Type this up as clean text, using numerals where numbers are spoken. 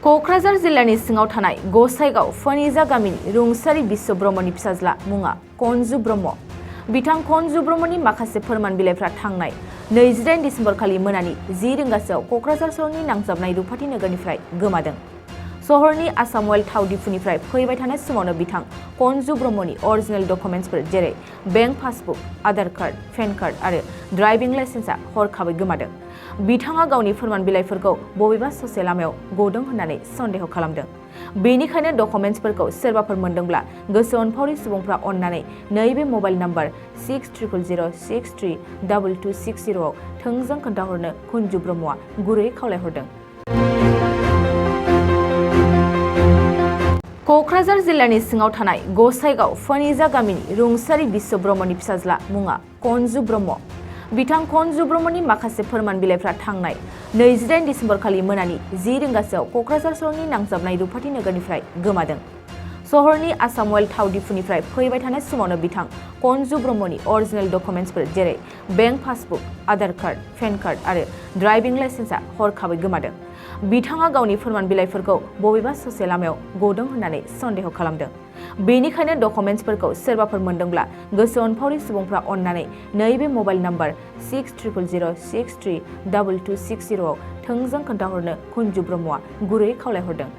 क'क्राझार जिल्लानि सिङाव थानाय गसाइगाव फनिजा गामिनि रुंसारि बिश्व ब्रह्मनि फिसाज्ला मुङा कनजु ब्रह्म। बिथां कनजु ब्रह्मनि माखासे फोरमान बिलाइफ्रा थांनाय 28 डिसेम्बर खालि मोनानि 10 रिंगासोआव क'क्राझार सहरनि नांजाबनाय रुपाथि नोगोरनिफ्राय गोमादों। सहरनि आसाम अइल थाव डिपुनिफ्राय फैबाय थानाय समावनो बिथां कनजु ब्रह्मनि अरिजिनेल डकुमेन्ट्सफोर जेरै bank passbook, Aadhaar card, pan card आरो ड्राइभिं लाइसेन्सआ हरखाबै गोमादों। बिथाङा गावनि फोरमान बिलाइफोरखौ बबेबा ससे लामायाव गदों होननानै सन्देह खालामदों। बेनिखायनो डकुमेन्ट्सफोरखौ सोरबाफोर मोनदोंब्ला गोसो अनफावरि सुबुंफ्रा अन्नानै नैबे मबाइल नम्बर 6000632260 आव थोंजों खोन्थाहरनो कनजु ब्रह्मआ गुरैयै खावलायहरदों। क'क्राझार जिल्लानि सिङाव थानाय गसाइगाव फनिजा गामिनि रुंसारि बिश्व ब्रह्मनि फिसाज्ला मुङा कनजु ब्रह्म। बिथां कनजु ब्रह्मनि माखासे फोरमान बिलाइफ्रा थांनाय 28 डिसेम्बर खालि मोनानि 10 रिंगासोआव क'क्राझार सहरनि नांजाबनाय रुपाथि नोगोरनिफ्राय गोमादों। सहरनि आसाम अइल थाव डिपुनिफ्राय फैबाय थानाय समावनो बिथां कनजु ब्रह्मनि अरिजिनेल डकुमेन्ट्सफोर जेरै bank passbook, Aadhaar card, pan card आरो ड्राइभिं लाइसेन्सआ हरखाबै गोमादों। बिथाङा गावनि फोरमान बिलाइफोरखौ बबेबा ससे लामायाव गदों होननानै सन्देह खालामदों। बेनिखायनो डकुमेन्ट्सफोरखौ सोरबाफोर मोनदोंब्ला गोसो अनफावरि सुबुंफ्रा अन्नानै नैबे मबाइल नम्बर 6000632260 आव थोंजों खोन्थाहरनो कनजु ब्रह्मआ गुरैयै खावलायहरदों।